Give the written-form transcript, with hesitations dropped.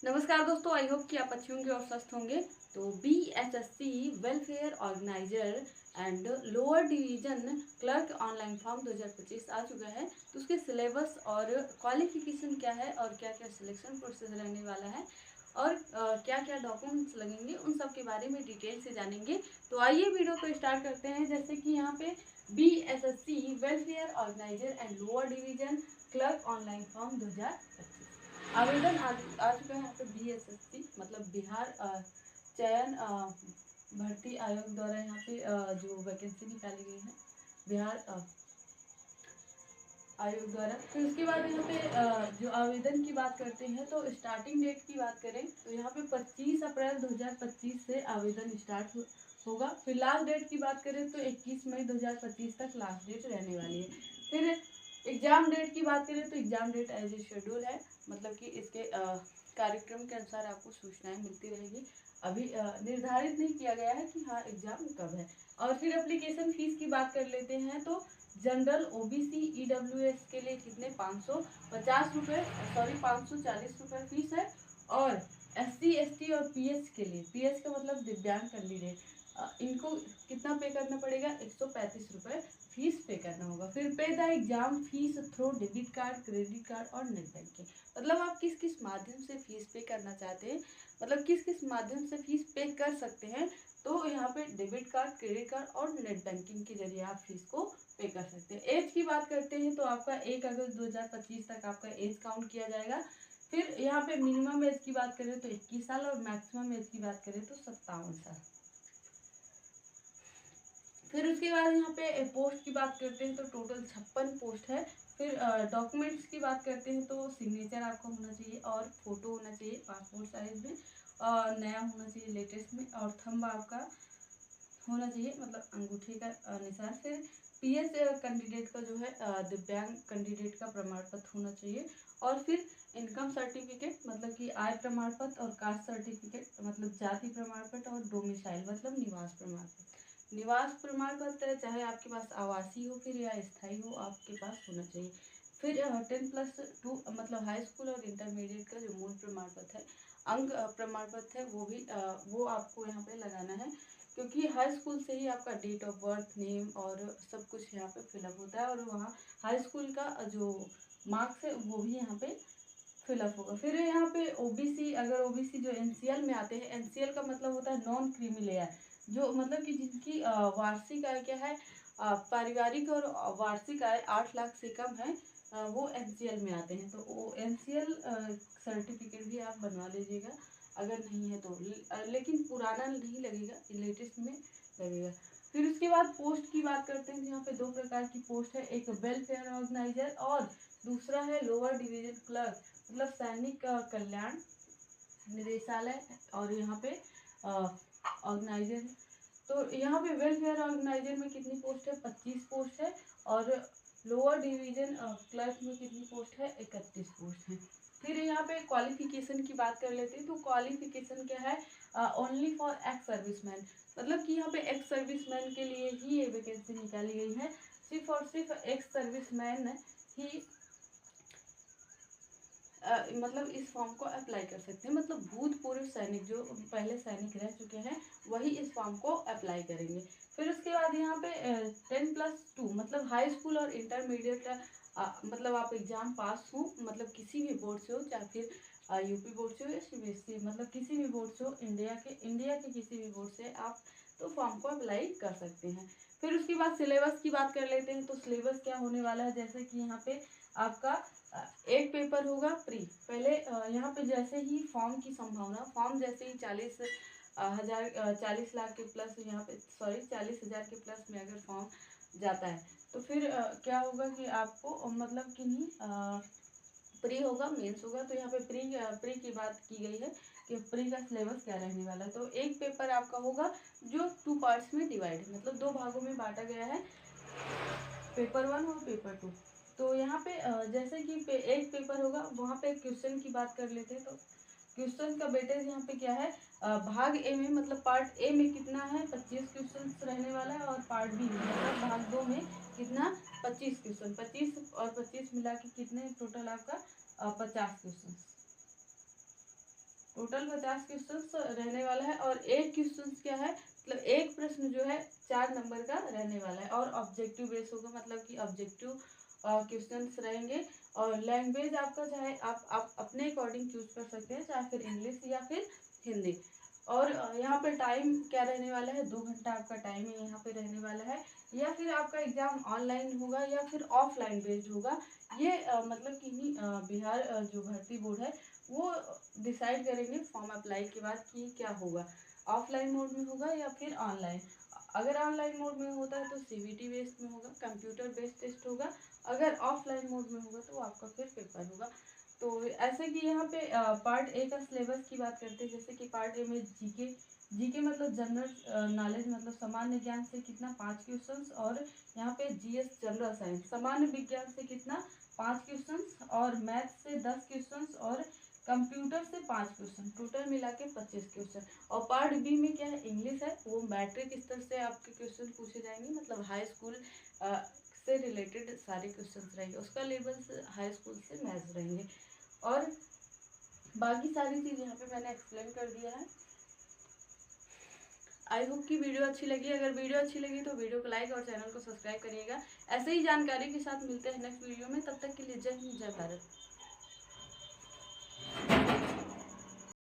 नमस्कार दोस्तों, I hope कि आप अच्छे होंगे और स्वस्थ होंगे। तो BSSC welfare organiser and lower division clerk online form 2025 आ चुका है। तो उसके सिलेबस और क्वालिफिकेशन क्या है और क्या क्या सिलेक्शन प्रोसेस रहने वाला है और क्या क्या डॉक्यूमेंट्स लगेंगे, उन सब के बारे में डिटेल से जानेंगे। तो आइए वीडियो को स्टार्ट करते हैं। जैसे कि यहाँ पे BSSC welfare organiser and lower division clerk online form 2025 आवेदन आ चुका है। यहाँ पे BSSC मतलब बिहार चयन भर्ती आयोग द्वारा यहाँ पे जो वैकेंसी निकाली गई है बिहार आयोग द्वारा। फिर उसके बाद यहाँ पे जो आवेदन की बात करते हैं तो स्टार्टिंग डेट की बात करें तो यहाँ पे 25 अप्रैल 2025 से आवेदन स्टार्ट होगा। फिर लास्ट डेट की बात करें तो 21 मई 2025 तक लास्ट डेट रहने वाली है। फिर एग्जाम डेट की बात करें तो exam date as a schedule है, मतलब कि इसके कार्यक्रम के अनुसार आपको सूचनाएं मिलती रहेगी। अभी निर्धारित नहीं किया गया है कि हाँ एग्जाम कब है। और फिर एप्लीकेशन फीस की बात कर लेते हैं तो जनरल OBC EWS के लिए कितने 550 रुपये 540 रुपये फीस है। और SC ST और PH के लिए, PH का मतलब दिव्यांग कैंडिडेट, इनको कितना पे करना पड़ेगा 135 रुपये फीस पे करना होगा। फिर पे the exam fees through debit card, credit card और नेट बैंकिंग, मतलब आप किस किस माध्यम से फीस पे करना चाहते हैं, मतलब किस किस माध्यम से फीस पे कर सकते हैं। तो यहाँ पे डेबिट कार्ड, क्रेडिट कार्ड और नेट बैंकिंग के जरिए आप फीस को पे कर सकते हैं। एज की बात करते हैं तो आपका 1 अगस्त 2025 तक आपका एज काउंट किया जाएगा। फिर यहाँ पे मिनिमम एज की बात करें तो 21 साल और मैक्सिमम एज की बात करें तो 57 साल। फिर उसके बाद यहाँ पे पोस्ट की बात करते हैं तो टोटल 56 पोस्ट है। फिर डॉक्यूमेंट्स की बात करते हैं तो सिग्नेचर आपका होना चाहिए और फोटो होना चाहिए पासपोर्ट साइज में, और नया होना चाहिए लेटेस्ट में, और थंब आपका होना चाहिए मतलब अंगूठे का निशान। फिर PH कैंडिडेट का जो है दिव्यांग कैंडिडेट का प्रमाण पत्र होना चाहिए। और फिर इनकम सर्टिफिकेट मतलब कि आय प्रमाण पत्र, और कास्ट सर्टिफिकेट मतलब जाति प्रमाण पत्र, और डोमिसाइल मतलब निवास प्रमाण पत्र। निवास प्रमाण पत्र चाहे आपके पास आवासीय हो फिर या स्थायी हो, आपके पास होना चाहिए। फिर 10+2 मतलब हाई स्कूल और इंटरमीडिएट का जो मूल प्रमाण पत्र है, अंक प्रमाण पत्र है, वो आपको यहाँ पे लगाना है, क्योंकि हाई स्कूल से ही आपका डेट ऑफ बर्थ, नेम और सब कुछ यहाँ पे फिलअप होता है, और वहाँ हाई स्कूल का जो मार्क्स है वो भी यहाँ पे फिलअप होगा। फिर यहाँ पे OBC, अगर OBC जो NCL में आते हैं, NCL का मतलब होता है नॉन क्रीमी लेयर, जो मतलब कि जिनकी वार्षिक आय क्या है, पारिवारिक और वार्षिक आय 8 लाख से कम है, वो NCL में आते हैं। तो वो NCL सर्टिफिकेट भी आप बनवा लीजिएगा अगर नहीं है तो, लेकिन पुराना नहीं लगेगा, लेटेस्ट में लगेगा। फिर उसके बाद पोस्ट की बात करते हैं। यहाँ पे 2 प्रकार की पोस्ट है, एक वेलफेयर ऑर्गेनाइजर और दूसरा है लोअर डिवीजन क्लर्क, मतलब सैनिक कल्याण निदेशालय, और यहाँ पे ऑर्गेनाइजर है। तो यहाँ पे वेलफेयर ऑर्गेनाइजर में कितनी पोस्ट है 25 पोस्ट है, और लोअर डिवीजन क्लर्क में कितनी पोस्ट है 31 पोस्ट है। फिर यहाँ पे क्वालिफिकेशन की बात कर लेते हैं। तो क्वालिफिकेशन क्या है, ओनली फॉर एक्स सर्विसमैन, मतलब कि यहाँ पे एक्स सर्विसमैन के लिए ही ये वैकेंसी निकाली गई है। सिर्फ और सिर्फ एक्स सर्विसमैन ही मतलब इस फॉर्म को अप्लाई कर सकते हैं, मतलब भूतपूर्व सैनिक जो पहले सैनिक रह चुके हैं वही इस फॉर्म को अप्लाई करेंगे। फिर उसके बाद यहाँ पे 10+2 मतलब हाई स्कूल और इंटरमीडिएट का मतलब आप एग्जाम पास हो, मतलब किसी भी बोर्ड से हो, चाहे फिर UP बोर्ड से हो या CBSE, मतलब किसी भी बोर्ड से हो, इंडिया के किसी भी बोर्ड से आप तो फॉर्म को अप्लाई कर सकते हैं। फिर उसके बाद सिलेबस की बात कर लेते हैं। तो सिलेबस क्या होने वाला है, जैसे कि यहाँ पे आपका एक पेपर होगा प्री, पहले यहाँ पे जैसे ही फॉर्म की संभावना, फॉर्म जैसे ही 40 लाख के प्लस, यहाँ पे 40,000 के प्लस में अगर फॉर्म जाता है तो फिर क्या होगा कि आपको मतलब कि नहीं प्री होगा, मेंस होगा। तो यहाँ पे प्री की बात की गई है कि प्री का सिलेबस क्या रहने वाला है। तो एक पेपर आपका होगा जो 2 पार्ट्स में डिवाइड है, मतलब 2 भागों में बांटा गया है, पेपर 1 और पेपर 2। तो यहाँ पे जैसे कि एक पेपर होगा, वहाँ पे क्वेश्चन की बात कर लेते हैं। तो क्वेश्चन का वेटेज यहाँ पे क्या है, भाग ए में मतलब पार्ट ए में कितना है 25 क्वेश्चन रहने वाला है, और पार्ट बी में मतलब भाग 2 में कितना 25 क्वेश्चन, 25 और 25 मिला के कितने टोटल आपका 50 क्वेश्चन। टोटल 50 क्वेश्चंस रहने वाला है। और एक क्वेश्चन क्या है, मतलब एक प्रश्न जो है 4 नंबर का रहने वाला है। और ऑब्जेक्टिव बेस होगा, मतलब कि ऑब्जेक्टिव क्वेश्चंस रहेंगे। और लैंग्वेज आपका चाहे आप अपने अकॉर्डिंग चूज कर सकते हैं, चाहे फिर इंग्लिश या फिर हिंदी। और यहाँ पे टाइम क्या रहने वाला है, 2 घंटा आपका टाइम है यहाँ पे रहने वाला है। या फिर आपका एग्जाम ऑनलाइन होगा या फिर ऑफलाइन बेस्ड होगा, ये मतलब कि बिहार जो भर्ती बोर्ड है वो डिसाइड करेंगे फॉर्म अप्लाई के बाद कि क्या होगा, ऑफलाइन मोड में होगा या फिर ऑनलाइन। अगर ऑनलाइन मोड में होता है तो सीबीटी बेस्ड में होगा, कंप्यूटर बेस्ड टेस्ट होगा। अगर ऑफलाइन मोड में होगा तो आपका फिर पेपर होगा। तो ऐसे कि यहाँ पे पार्ट ए का सिलेबस की बात करते हैं, जैसे कि पार्ट ए में जीके। जीके मतलब जनरल नॉलेज, मतलब सामान्य ज्ञान से कितना 5 क्वेश्चंस। और यहाँ पे जीएस जनरल साइंस सामान्य विज्ञान से कितना 5 क्वेश्चंस। और मैथ से 10 क्वेश्चंस। और कंप्यूटर से 5 क्वेश्चन, टोटल मिला के 25 क्वेश्चन। और पार्ट बी में क्या है, इंग्लिश है, वो मैट्रिक स्तर से आपके क्वेश्चन पूछे जाएंगे, मतलब हाई स्कूल से रिलेटेड सारे क्वेश्चन रहेंगे, उसका लेवल से हाई स्कूल से मैथ्स रहेंगे। और बाकी सारी चीज़ यहाँ पे मैंने एक्सप्लेन कर दिया है। आई होप कि वीडियो अच्छी लगी। अगर वीडियो अच्छी लगी तो वीडियो को लाइक और चैनल को सब्सक्राइब करिएगा। ऐसे ही जानकारी के साथ मिलते हैं नेक्स्ट वीडियो में, तब तक के लिए जय हिंद जय भारत।